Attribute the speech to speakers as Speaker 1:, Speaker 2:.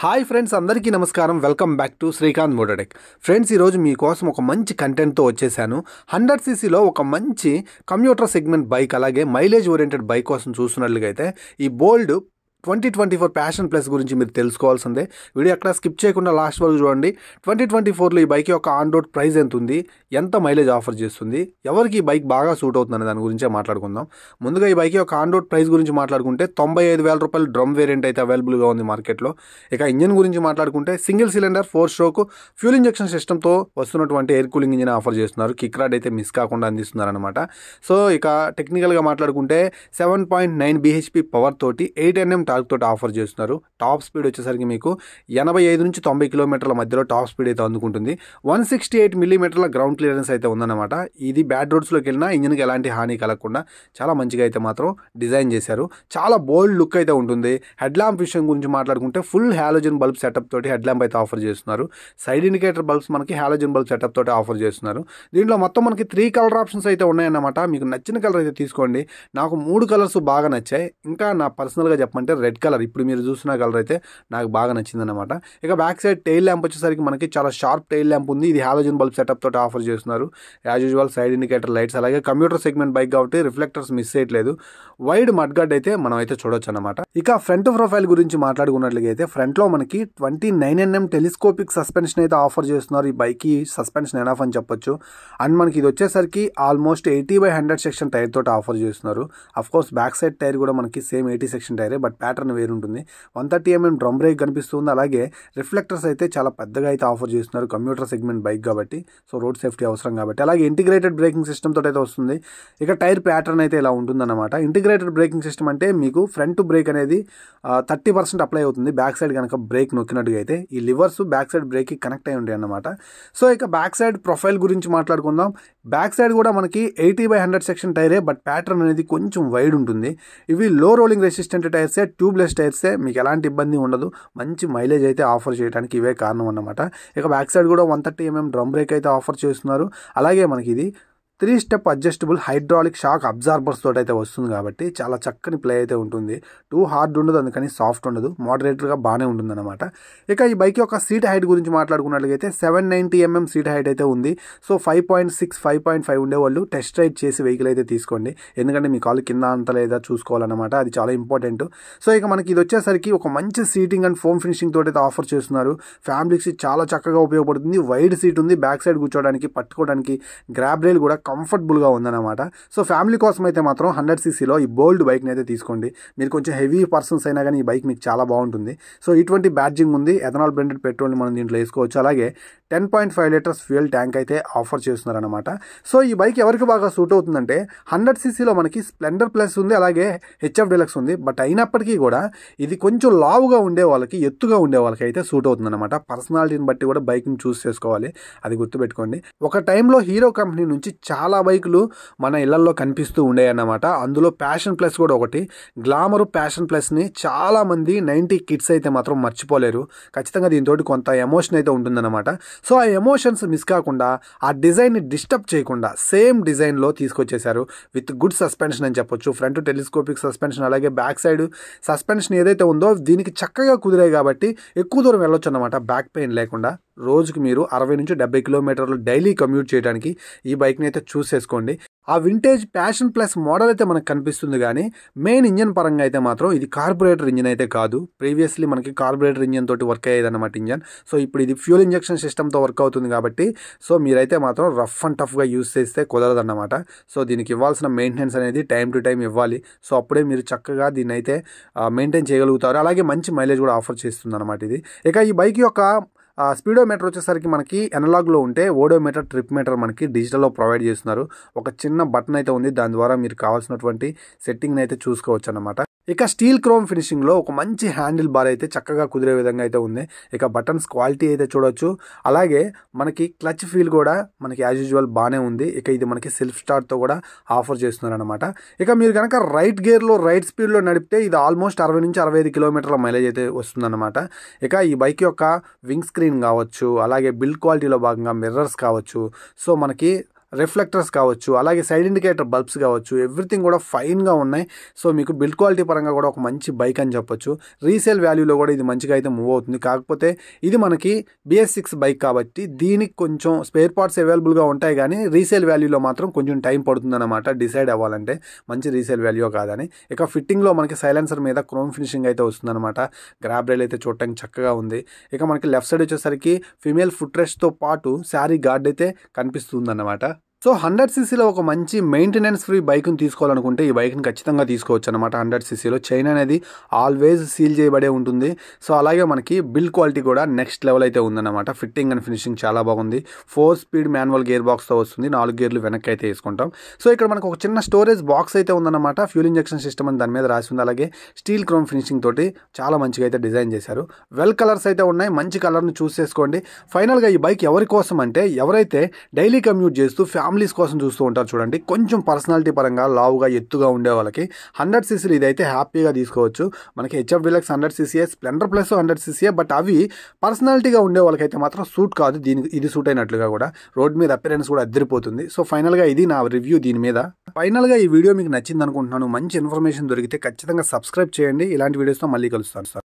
Speaker 1: Hi friends, అందరికీ నమస్కారం. Welcome back to Srikanth Mototech. Friends, ఈరోజు మీకోసం ఒక మంచి కంటెంట్తో వచ్చేసాను. 100cc ఒక మంచి కమ్యూటర్ సెగ్మెంట్ బైక్, అలాగే మైలేజ్ ఓరియంటెడ్ బైక్ కోసం చూస్తున్నట్లుగా అయితే ఈ బోల్డ్ 2024 ప్యాషన్ ప్లస్ గురించి మీరు తెలుసుకోవాల్సిందే. వీడియో ఎక్కడ స్కిప్ చేయకుండా లాస్ట్ వరకు చూడండి. 2024లో ఈ బైక్ యొక్క ఆన్ రోడ్ ప్రైస్ ఎంత ఉంది, ఎంత మైలేజ్ ఆఫర్ చేస్తుంది, ఎవరికి ఈ బైక్ బాగా సూట్ అవుతుందనే దాని గురించే మాట్లాడుకుందాం. ముందుగా ఈ బైక్ యొక్క ఆన్ రోడ్ ప్రైస్ గురించి మాట్లాడుకుంటే 95,000 రూపాయలు డ్రమ్ వేరియంట్ అయితే అవైలబుల్గా ఉంది మార్కెట్లో. ఇక ఇంజిన్ గురించి మాట్లాడుకుంటే single cylinder 4 stroke fuel injection సిస్టమ్తో వస్తున్నటువంటి ఎయిర్ కూలింగ్ ఇంజిన్ ఆఫర్ చేస్తున్నారు. కిక్ రాడ్ అయితే మిస్ కాకుండా అందిస్తున్నారు అనమాట. సో ఇక టెక్నికల్గా మాట్లాడుకుంటే 7.9 bhp పవర్ తోటి 8 Nm టార్క్ తోటి ఆఫర్ చేస్తున్నారు. టాప్ స్పీడ్ వచ్చేసరికి మీకు 85 నుంచి 90 కిలోమీటర్ల మధ్యలో టాప్ స్పీడ్ అయితే అందుకుంటుంది. 168 మిల్లీమీటర్ల గ్రౌండ్ క్లియరెన్స్ అయితే ఉందన్నమాట. ఇది బ్యాడ్ రోడ్స్లోకి వెళ్ళినా ఇంజిన్కి ఎలాంటి హాని కలగకుండా చాలా మంచిగా అయితే మాత్రం డిజైన్ చేశారు. చాలా బోల్డ్ లుక్ అయితే ఉంటుంది. హెడ్ ల్యాంప్ విషయం గురించి మాట్లాడుకుంటే ఫుల్ హాలోజన్ బల్బ్ సెటప్ తోటి హెడ్ ల్యాంప్ అయితే ఆఫర్ చేస్తున్నారు. సైడ్ ఇండికేటర్ బల్బ్స్ మనకి హాలోజన్ బల్బ్ సెటప్ తోటి ఆఫర్ చేస్తున్నారు. దీంట్లో మొత్తం మనకి 3 కలర్ ఆప్షన్స్ అయితే ఉన్నాయన్నమాట. మీకు నచ్చిన కలర్ అయితే తీసుకోండి. నాకు 3 కలర్స్ బాగా నచ్చాయి. ఇంకా నా పర్సనల్గా చెప్పమంటే రెడ్ కలర్, ఇప్పుడు మీరు చూసిన కలర్ అయితే నాకు బాగా నచ్చిందన్నమాట. ఇక బ్యాక్ సైడ్ టైల్ ల్యాంప్ వచ్చేసరికి మనకి చాలా షార్ప్ టైల్ ల్యాంప్ ఉంది. ఇది హాలోజన్ బల్బ్ సెటప్ తోటి ఆఫర్ చేస్తున్నారు. As usual side indicator lights, అలాగే కంప్యూటర్ సెగ్మెంట్ బైక్ కాబట్టి రిఫ్లెక్టర్స్ మిస్ చేయట్లేదు. వైడ్ మడ్గార్డ్ అయితే మనం అయితే చూడొచ్చు అనమాట. ఇక ఫ్రంట్ ప్రొఫైల్ గురించి మాట్లాడుకున్నట్లయితే అయితే ఫ్రంట్ లో మనకి 29 Nm టెలిస్కోపిక్ సస్పెన్షన్ అయితే ఆఫర్ చేస్తున్నారు. ఈ బైక్ కి సస్పెన్షన్ ఎనఫ్ అని చెప్పొచ్చు. అండ్ మనకి ఇది వచ్చేసరికి ఆల్మోస్ట్ 80/100 సెక్షన్ టైర్ తోటి ఆఫర్ చేస్తున్నారు. Of course back side tier కూడా మనకి సేమ్ 80 సెక్షన్ టైరే, బట్ ప్యాటర్న్ వేరు ఉంటుంది. 130 mm డ్రమ్ బ్రేక్ కనిపిస్తుంది. అలాగే రిఫ్లెక్టర్స్ అయితే చాలా పెద్దగా అయితే ఆఫర్ చేస్తున్నారు. కంప్యూటర్ సెగ్మెంట్ బైక్ కాబట్టి, సో రోడ్ సేఫ్టీ అవసరం కాబట్టి. అలాగే ఇంటిగ్రేటెడ్ బ్రేకింగ్ సిస్టమ్ తోటి అయితే వస్తుంది. ఇక టైర్ ప్యాటర్న్ అయితే ఇలా ఉంటుందన్నమాట. ఇంటిగ్రేటెడ్ బ్రేకింగ్ సిస్టమ్ అంటే మీకు ఫ్రంట్ బ్రేక్ అనేది 30% అప్లై అవుతుంది. బ్యాక్ సైడ్ కనుక బ్రేక్ నొక్కినట్టుగా అయితే ఈ లివర్స్ బ్యాక్ సైడ్ బ్రేక్కి కనెక్ట్ అయి ఉంటాయి అన్నమాట. సో ఇక బ్యాక్ సైడ్ ప్రొఫైల్ గురించి మాట్లాడుకుందాం. బ్యాక్ సైడ్ కూడా మనకి 80/100 సెక్షన్ టైరే, బట్ ప్యాటర్న్ అనేది కొంచెం వైడ్ ఉంటుంది. ఇవి లో రోలింగ్ రెసిస్టెంట్ టైర్సే, ట్యూబ్లెస్ టైర్సే. మీకు ఎలాంటి ఇబ్బంది ఉండదు. మంచి మైలేజ్ అయితే ఆఫర్ చేయడానికి ఇవే కారణం అన్నమాట. ఇక బ్యాక్ సైడ్ కూడా 130 mm డ్రమ్ బ్రేక్ అయితే ఆఫర్ చేస్తున్నారు. అలాగే మనకి ఇది 3 step adjustable hydraulic shock absorbers తోటి అయితే వస్తుంది కాబట్టి చాలా చక్కని ప్లే అయితే ఉంటుంది. టూ హార్డ్ ఉండదు, అందుకని సాఫ్ట్ ఉండదు, మోడరేటర్గా బాగానే ఉంటుంది అనమాట. ఇక ఈ బైక్ యొక్క సీట్ హైట్ గురించి మాట్లాడుకున్నట్లయితే 790 mm సీట్ హైట్ అయితే ఉంది. సో 5.6, 5.5 ఉండేవాళ్ళు టెస్ట్ రైడ్ చేసి వెహికల్ అయితే తీసుకోండి. ఎందుకంటే మీ కాలు కింద అంత లేదా చూసుకోవాలన్నమాట. అది చాలా ఇంపార్టెంట్. సో ఇక మనకి ఇది వచ్చేసరికి ఒక మంచి సీటింగ్ అండ్ ఫోమ్ ఫినిషింగ్ తోటి అయితే ఆఫర్ చేస్తున్నారు. ఫ్యామిలీకి చాలా చక్కగా ఉపయోగపడుతుంది. వైడ్ సీట్ ఉంది. బ్యాక్ సైడ్ కూర్చోవడానికి, పట్టుకోవడానికి గ్రాబ్ రైల్ కూడా కంఫర్టబుల్గా ఉందన్నమాట. సో ఫ్యామిలీ కోసం అయితే మాత్రం 100cc ఈ బోల్డ్ బైక్ని అయితే తీసుకోండి. మీరు కొంచెం హెవీ పర్సన్స్ అయినా కానీ ఈ బైక్ మీకు చాలా బాగుంటుంది. సో ఇటువంటి బ్యాడ్జింగ్ ఉంది. ఎథనాల్ బ్లెండెడ్ పెట్రోల్ని మనం దీంట్లో వేసుకోవచ్చు. అలాగే 10.5 లీటర్స్ ఫ్యూయల్ ట్యాంక్ అయితే ఆఫర్ చేస్తున్నారనమాట. సో ఈ బైక్ ఎవరికి బాగా సూట్ అవుతుందంటే 100cc మనకి స్ప్లెండర్ ప్లస్ ఉంది, అలాగే హెచ్ఎఫ్ డీలక్స్ ఉంది. బట్ అయినప్పటికీ కూడా ఇది కొంచెం లావుగా ఉండే వాళ్ళకి, ఎత్తుగా ఉండే వాళ్ళకి అయితే సూట్ అవుతుందన్నమాట. పర్సనాలిటీని బట్టి కూడా బైక్ని చూస్ చేసుకోవాలి, అది గుర్తుపెట్టుకోండి. ఒక టైంలో హీరో కంపెనీ నుంచి చాలా బైకులు మన ఇళ్లలో కనిపిస్తూ ఉండేవన్నమాట. అందులో ప్యాషన్ ప్లస్ కూడా ఒకటి. గ్లామర్ ప్యాషన్ ప్లస్ని చాలా మంది 90 కిడ్స్ అయితే మాత్రం మర్చిపోలేరు. ఖచ్చితంగా దీంతో కొంత ఎమోషన్ అయితే ఉంటుందన్నమాట. సో ఆ ఎమోషన్స్ మిస్ కాకుండా, ఆ డిజైన్ని డిస్టర్బ్ చేయకుండా సేమ్ డిజైన్లో తీసుకొచ్చేసారు. విత్ గుడ్ సస్పెన్షన్ అని చెప్పొచ్చు. ఫ్రంట్ టెలిస్కోపిక్ సస్పెన్షన్, అలాగే బ్యాక్ సైడ్ సస్పెన్షన్ ఏదైతే ఉందో దీనికి చక్కగా కుదిరాయి కాబట్టి ఎక్కువ దూరం వెళ్ళొచ్చు అన్నమాట, బ్యాక్ పెయిన్ లేకుండా. రోజుకి మీరు 60 నుంచి 70 కిలోమీటర్లు డైలీ కమ్యూట్ చేయడానికి ఈ బైక్ని అయితే చూస్ చేసుకోండి. ఆ వింటేజ్ ప్యాషన్ ప్లస్ మోడల్ అయితే మనకు కనిపిస్తుంది, కానీ మెయిన్ ఇంజన్ పరంగా అయితే మాత్రం ఇది కార్బొరేటర్ ఇంజిన్ అయితే కాదు. ప్రీవియస్లీ మనకి కార్బొరేటర్ ఇంజిన్ తోటి వర్క్ అయ్యేదన్నమాట ఇంజన్. సో ఇప్పుడు ఇది ఫ్యూల్ ఇంజెక్షన్ సిస్టమ్తో వర్క్ అవుతుంది కాబట్టి సో మీరైతే మాత్రం రఫ్ అండ్ టఫ్గా యూస్ చేస్తే కుదరదన్నమాట. సో దీనికి ఇవ్వాల్సిన మెయింటెనెన్స్ అనేది టైం టు టైం ఇవ్వాలి. సో అప్పుడే మీరు చక్కగా దీన్ని అయితే మెయింటైన్ చేయగలుగుతారు. అలాగే మంచి మైలేజ్ కూడా ఆఫర్ చేస్తుంది అనమాట ఇది. ఇక ఈ బైక్ యొక్క స్పీడోమీటర్ వచ్చేసరికి మనకి ఎనలాగ్లో ఉంటే ఓడోమీటర్, ట్రిప్ మీటర్ మనకి డిజిటల్లో ప్రొవైడ్ చేస్తున్నారు. ఒక చిన్న బటన్ అయితే ఉంది, దాని ద్వారా మీరు కావాల్సినటువంటి సెట్టింగ్ని అయితే చూసుకోవచ్చు అన్నమాట. ఇక స్టీల్ క్రోమ్ ఫినిషింగ్లో ఒక మంచి హ్యాండిల్ బార్ అయితే చక్కగా కుదిరే విధంగా అయితే ఉంది. ఇక బటన్స్ క్వాలిటీ అయితే చూడొచ్చు. అలాగే మనకి క్లచ్ ఫీల్ కూడా మనకి యాజ్ యూజువల్ బాగానే ఉంది. ఇక ఇది మనకి సెల్ఫ్ స్టార్ట్తో కూడా ఆఫర్ చేస్తున్నారు అనమాట. ఇక మీరు కనుక రైట్ గేర్లో రైట్ స్పీడ్లో నడిపితే ఇది ఆల్మోస్ట్ 60 నుంచి 65 కిలోమీటర్ల మైలేజ్ అయితే వస్తుందన్నమాట. ఇక ఈ బైక్ యొక్క వింగ్ స్క్రీన్ కావచ్చు, అలాగే బిల్డ్ క్వాలిటీలో భాగంగా మిర్రర్స్ కావచ్చు, సో మనకి రిఫ్లెక్టర్స్ కావచ్చు, అలాగే సైడ్ ఇండికేటర్ బల్బ్స్ కావచ్చు, ఎవ్రీథింగ్ కూడా ఫైన్గా ఉన్నాయి. సో మీకు బిల్డ్ క్వాలిటీ పరంగా కూడా ఒక మంచి బైక్ అని చెప్పొచ్చు. రీసేల్ వాల్యూలో కూడా ఇది మంచిగా అయితే మూవ్ అవుతుంది. కాకపోతే ఇది మనకి BS6 బైక్ కాబట్టి దీనికి కొంచెం స్పేర్ పార్ట్స్ అవైలబుల్గా ఉంటాయి, కానీ రీసేల్ వాల్యూలో మాత్రం కొంచెం టైం పడుతుందన్నమాట డిసైడ్ అవ్వాలంటే మంచి రీసేల్ వాల్యూ కాదని. ఇక ఫిట్టింగ్లో మనకి సైలెన్సర్ మీద క్రోమ్ ఫినిషింగ్ అయితే వస్తుందన్నమాట. గ్రాబ్ రైల్ అయితే చూడటానికి చక్కగా ఉంది. ఇక మనకి లెఫ్ట్ సైడ్ వచ్చేసరికి ఫిమేల్ ఫుట్ రెస్ట్తో పాటు శారీ గార్డ్ అయితే కనిపిస్తుందన్నమాట. సో 100cc ఒక మంచి మెయింటెనెన్స్ ఫ్రీ బైక్ని తీసుకోవాలనుకుంటే ఈ బైక్ని ఖచ్చితంగా తీసుకోవచ్చు అనమాట. 100cc చైన్ అనేది ఆల్వేస్ సీల్ చేయబడే ఉంటుంది. సో అలాగే మనకి బిల్డ్ క్వాలిటీ కూడా నెక్స్ట్ లెవెల్ అయితే ఉందన్నమాట. ఫిట్టింగ్ అండ్ ఫినిషింగ్ చాలా బాగుంది. 4 స్పీడ్ మాన్యువల్ గేర్ బాక్స్తో వస్తుంది. 4 గేర్లు వెనక్కి అయితే వేసుకుంటాం. సో ఇక్కడ మనకు ఒక చిన్న స్టోరేజ్ బాక్స్ అయితే ఉందన్నమాట. ఫ్యూల్ ఇంజెక్షన్ సిస్టమ్ అని దాని మీద రాసి ఉంది. అలాగే స్టీల్ క్రోమ్ ఫినిషింగ్ తోటి చాలా మంచిగా అయితే డిజైన్ చేశారు. వెల్ కలర్స్ అయితే ఉన్నాయి. మంచి కలర్ని చూస్ చేసుకోండి. ఫైనల్గా ఈ బైక్ ఎవరి కోసం అంటే ఎవరైతే డైలీ కమ్యూట్ చేస్తూ ఫ్యామిలీస్ కోసం చూస్తూ ఉంటారు చూడండి, కొంచెం పర్సనాలిటీ పరంగా లావుగా ఎత్తుగా ఉండే వాళ్ళకి 100cc ఇదైతే హ్యాపీగా తీసుకోవచ్చు. మనకి HF Deluxe 100cc, Splendor plus 100cc, but అవి పర్సనాలిటీగా ఉండే వాళ్ళకైతే మాత్రం సూట్ కాదు. ఇది సూట్ అయినట్లుగా కూడా రోడ్ మీద అపిరెన్స్ కూడా అదిరిపోతుంది. సో ఫైనల్గా ఇది నా రివ్యూ దీని మీద. ఫైనల్గా ఈ వీడియో మీకు నచ్చింది అనుకుంటున్నాను. మంచి ఇన్ఫర్మేషన్ దొరికితే ఖచ్చితంగా సబ్స్క్రైబ్ చేయండి. ఇలాంటి వీడియోస్తో మళ్ళీ కలుస్తాను సార్.